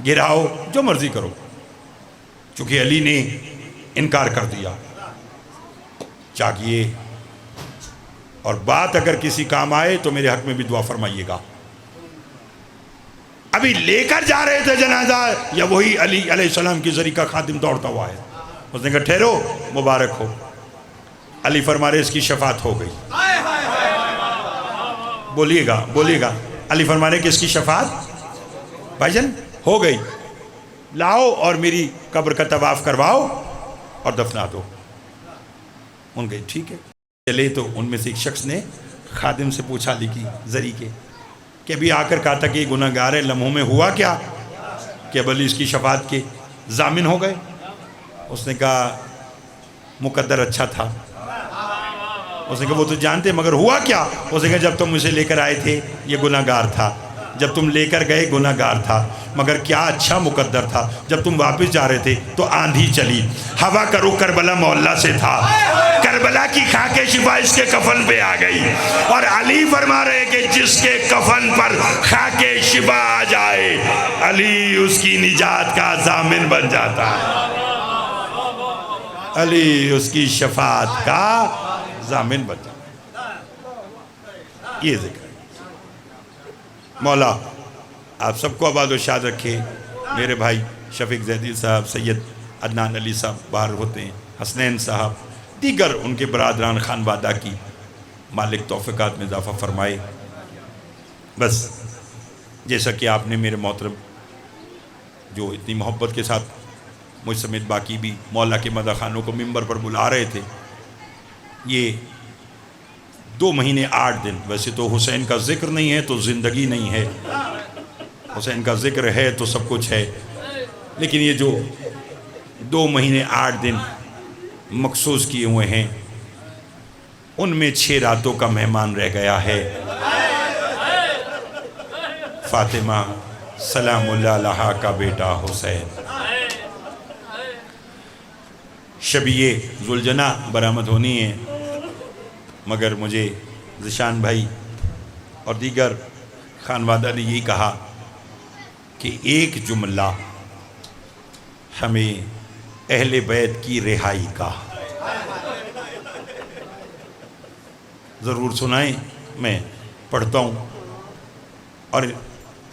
گراؤ جو مرضی کرو, چونکہ علی نے انکار کر دیا. چاہیے اور بات اگر کسی کام آئے تو میرے حق میں بھی دعا فرمائیے گا. ابھی لے کر جا رہے تھے جنازہ, یا وہی علی علیہ السلام کی ذریعہ کا خادم دوڑتا ہوا ہے. اس نے کہا ٹھہرو, مبارک ہو. علی فرما رہے اس کی شفاعت ہو گئی. بولیے گا بولیے گا. علی فرما رہے کہ اس کی شفاعت بھائی جان ہو گئی, لاؤ اور میری قبر کا طواف کرواؤ اور دفنا دو. ان گئی ٹھیک ہے. چلے تو ان میں سے ایک شخص نے خادم سے پوچھا علی کی ذریعے کے کہ ابھی آ کر کہا تھا کہ یہ گناہ گار ہے, لمحوں میں ہوا کیا کہ اب علی اس کی شفاعت کے ضامن ہو گئے. اس نے کہا مقدر اچھا تھا. اس نے کہا وہ تو جانتے مگر ہوا کیا. اس نے کہا جب تم مجھے لے کر آئے تھے یہ گناہ گار تھا, جب تم لے کر گئے گناہ گار تھا, مگر کیا اچھا مقدر تھا جب تم واپس جا رہے تھے تو آندھی چلی, ہوا کا رخ کربلا معلّہ سے تھا, کربلا کی خاک شفا اس کے کفن پہ آ گئی. اور علی فرما رہے کہ جس کے کفن پر خاک شفا آ جائے علی اس کی نجات کا ضامن بن جاتا ہے, علی اس کی شفاعت کا ضامن بن جاتا ہے. یہ ذکر ہے. مولا آپ سب کو آباد و شاد رکھے. میرے بھائی شفیق زیدی صاحب, سید عدنان علی صاحب باہر ہوتے ہیں, حسنین صاحب, دیگر ان کے برادران خانوادہ کی مالک توفیقات میں اضافہ فرمائے. بس جیسا کہ آپ نے میرے محترم جو اتنی محبت کے ساتھ مجھ سمیت باقی بھی مولا کے مدح خانوں کو ممبر پر بلا رہے تھے, یہ 2 مہینے 8 دن, ویسے تو حسین کا ذکر نہیں ہے تو زندگی نہیں ہے, حسین کا ذکر ہے تو سب کچھ ہے. لیکن یہ جو 2 مہینے 8 دن مخصوص کیے ہوئے ہیں ان میں 6 راتوں کا مہمان رہ گیا ہے فاطمہ سلام اللہ علیہا کا بیٹا حسین۔ شبیہ ذوالجناح برآمد ہونی ہے، مگر مجھے ذیشان بھائی اور دیگر خانوادہ نے یہی کہا کہ ایک جملہ ہمیں اہل بیت کی رہائی کا ضرور سنائیں، میں پڑھتا ہوں، اور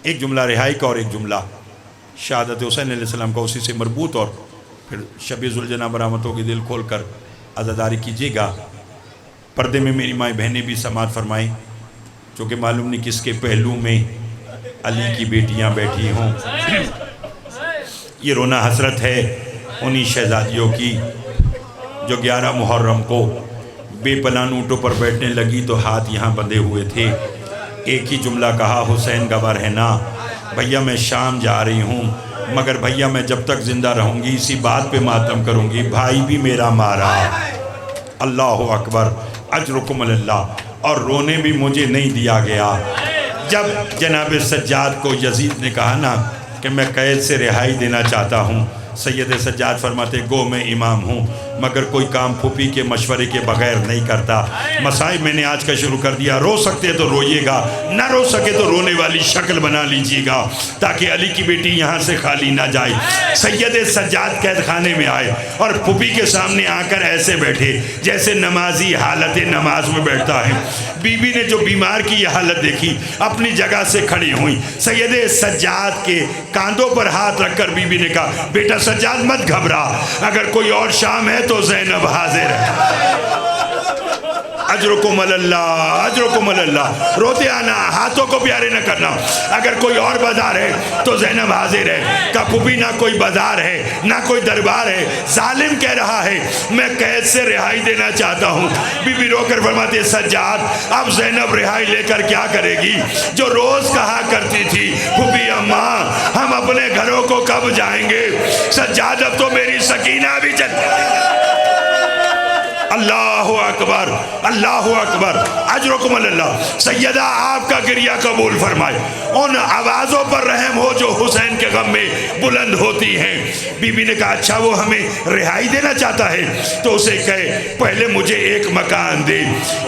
ایک جملہ رہائی کا اور ایک جملہ شہادت حسین علیہ السلام کا اسی سے مربوط، اور پھر شب ذوالجناح برآمد ہوگی، دل کھول کر عزاداری کیجیے گا۔ پردے میں میری مائیں بہنیں بھی سماعت فرمائیں، چونکہ معلوم نہیں کس کے پہلو میں علی کی بیٹیاں بیٹھی ہوں۔ یہ رونا حسرت ہے انہی شہزادیوں کی جو 11 محرم کو بے پناہ اونٹوں پر بیٹھنے لگی تو ہاتھ یہاں بندھے ہوئے تھے۔ ایک ہی جملہ کہا، حسین گواہ رہنا، بھیا میں شام جا رہی ہوں، مگر بھیا میں جب تک زندہ رہوں گی اسی بات پہ ماتم کروں گی، بھائی بھی میرا مارا۔ اللہ اکبر، اجرکم اللہ۔ اور رونے بھی مجھے نہیں دیا گیا۔ جب جناب سجاد کو یزید نے کہا نا کہ میں قید سے رہائی دینا چاہتا ہوں، سید سجاد فرماتے گو میں امام ہوں مگر کوئی کام پھوپھی کے مشورے کے بغیر نہیں کرتا۔ مسائل میں نے آج کا شروع کر دیا، رو سکتے تو روئیے گا، نہ رو سکے تو رونے والی شکل بنا لیجیے گا تاکہ علی کی بیٹی یہاں سے خالی نہ جائے۔ سید سجاد قید خانے میں آئے اور پھوپھی کے سامنے آ کر ایسے بیٹھے جیسے نمازی حالت نماز میں بیٹھتا ہے۔ بی بی نے جو بیمار کی یہ حالت دیکھی اپنی جگہ سے کھڑی ہوئی، سید سجاد کے کاندھوں پر ہاتھ رکھ کر بی بی نے کہا بیٹا سجاد مت گھبرا، اگر کوئی اور شام ہے تو زینب حاضر ہے۔ اجرکم اللہ، اجرکم اللہ۔ روتے آنا، ہاتھوں کو پیارے نہ کرنا۔ اگر کوئی اور بازار ہے تو زینب حاضر ہے۔ کہ پھوپھی نہ کوئی بازار ہے نہ کوئی دربار ہے، ظالم کہہ رہا ہے میں قید سے رہائی دینا چاہتا ہوں۔ بی بی رو کر فرماتے سجاد اب زینب رہائی لے کر کیا کرے گی؟ جو روز کہا کرتی تھی پھوپھی اماں ہم اپنے گھروں کو کب جائیں گے؟ سجاد اب تو میری سکینہ بھی چل۔ اللہ اکبر، اللہ اکبر، اجرکم اللہ۔ سیدہ آپ کا گریہ قبول فرمائے، ان آوازوں پر رحم ہو جو حسین کے غم میں بلند ہوتی ہیں۔ بی بی نے کہا اچھا وہ ہمیں رہائی دینا چاہتا ہے تو اسے کہے پہلے مجھے ایک مکان دے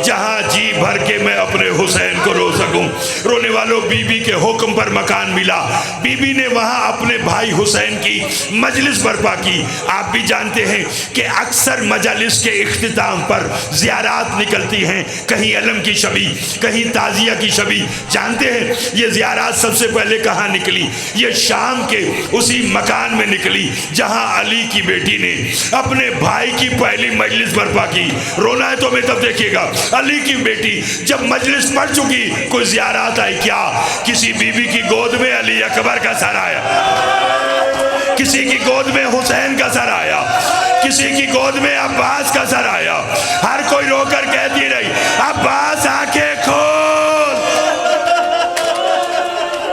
جہاں جی بھر کے میں اپنے حسین کو رو سکوں۔ رونے والوں بی بی کے حکم پر مکان ملا، بی بی نے وہاں اپنے بھائی حسین کی مجلس برپا کی۔ آپ بھی جانتے ہیں کہ اکثر مجالس کے اختتام پر زیارات نکلتی ہیں، کہیں علم کی شبی کہیں تعزیہ کی شبی۔ جانتے ہیں یہ زیارات سب سے پہلے کہاں نکلی؟ یہ شام کے اسی مکان میں نکلی جہاں علی کی بیٹی نے اپنے بھائی کی پہلی مجلس برپا کی۔ رونا ہے تو میں تب دیکھیے گا، علی کی بیٹی جب مجلس پڑھ چکی کوئی زیارات آئی، کیا کسی بی بی کی گود میں علی اکبر کا سر آیا، کسی کی گود میں حسین کا سر آیا، کسی کی گود میں عباس کا سر آیا۔ ہر کوئی رو کر کہتی رہی عباس آنکھیں کھول۔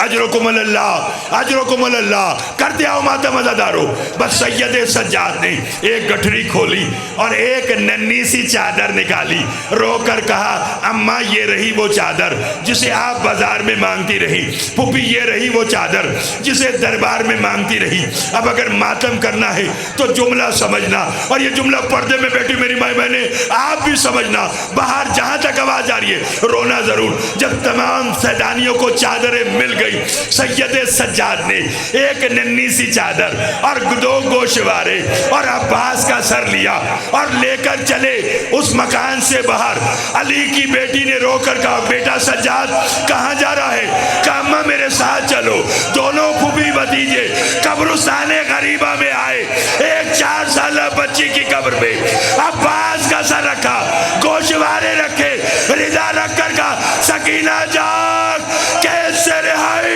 اجرکم اللہ، اجرکم اللہ۔ کرتے آؤ ماتم عزادارو۔ بس سید سجاد نے ایک گٹھری کھولی اور ایک ننھی سی چادر نکالی، رو کر کہا اماں یہ رہی وہ چادر جسے آپ بازار میں مانگتی رہی، پھوپھی یہ رہی وہ چادر جسے دربار میں مانگتی رہی۔ اب اگر ماتم کرنا ہے تو جملہ سمجھنا، اور یہ جملہ پردے میں بیٹھی میری مائیں بہنیں آپ بھی سمجھنا، باہر جہاں تک آواز آ رہی ہے رونا ضرور۔ جب تمام سیدانیوں کو چادریں مل گئی، سید سجاد نے ایک ننھی سی چادر اور 2 گوشوارے اور عباس کا سر لیا اور لے کر چلے اس مکان سے باہر۔ علی کی بیٹی نے رو کر کہا بیٹا سجاد کہاں جا رہا ہے؟ کہا اماں میرے ساتھ چلو۔ دونوں پھوپھی بھتیجے قبرستان غریبہ میں آئے، ایک 4 سالہ بچی کی قبر پہ عباس کا سر رکھا، گوشوارے رکھے، رضا رکھ کر کہا سکینہ جاگ، قید سے رہائی۔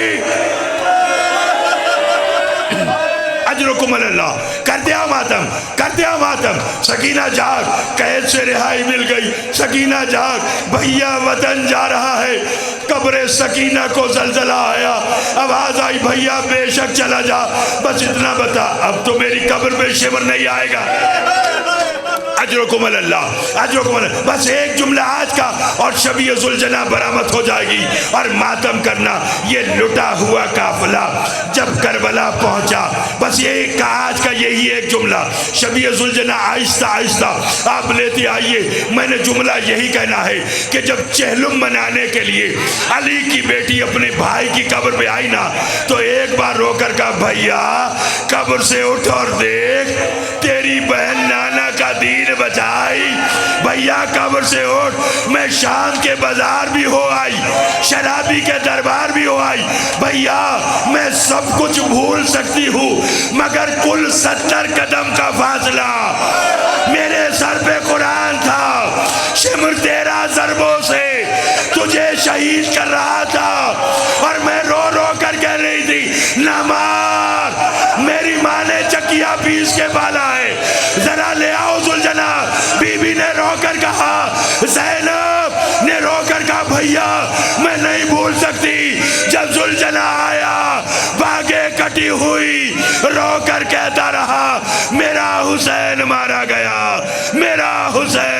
اجرکم اجرکم اللہ، کر دیا ماتم، کر دیا ماتم. سکینہ جاگ، قید سے رہائی مل گئی. سکینہ جاگ، بھیا وطن جا رہا ہے. قبر سکینہ کو زلزلہ آیا، آواز آئی بھیا بے شک چلا جا، بس اتنا بتا اب تو میری قبر پہ شمر نہیں آئے گا. اجرکم اللہ، اجرکم اللہ. بس ایک جملہ آج کا اور شبیہ ذوالجناح برآمد ہو جائے گی. اور ماتم کرنا یہ لٹا ہوا قافلہ جب کربلا پہنچا، بس یہ آج کا یہی ایک جملہ. شبیہ ذوالجناح آہستہ آہستہ آپ لیتے آئیے. میں نے جملہ یہی کہنا ہے کہ جب چہلم منانے کے لیے علی کی بیٹی اپنے بھائی کی قبر پہ آئی نا، تو ایک بار رو کر کہا بھیا قبر سے اٹھ اور دیکھ تیری بہن نانا کا دین بچائی. بھیا قبر سے اٹھ، میں شام کے بازار بھی ہو آئی، شرابی کے دربار بھی ہو آئی. بھیا میں سب کچھ بھول سکتی ہوں مگر کل 70 قدم کا فاصلہ میرے سر پہ قرآن تھا. شمر 13 ضربوں سے تجھے شہید کر رہا تھا اور میں رو رو کر کہہ رہی تھی نہ مار. میری ماں نے چکیا پیس کے بالا ہے، ذرا لے آؤ ذوالجناح. بی بی نے رو کر کہا، زینب نے رو کر کہا بھیا میں نہیں بھول سکتی. جب ذوالجناح آیا باگیں کٹی ہوئی رو کر کہتا رہا میرا حسین مارا گیا، میرا حسین.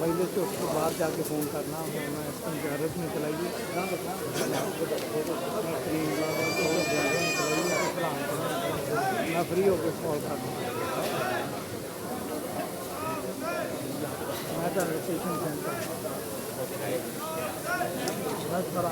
مجلس سے اس کے بعد جا کے فون کرنا میں اس کو زیارت میں چلائیے میں فری ہو کے کال کرنا میں تو رجسٹریشن سینٹر بس کرا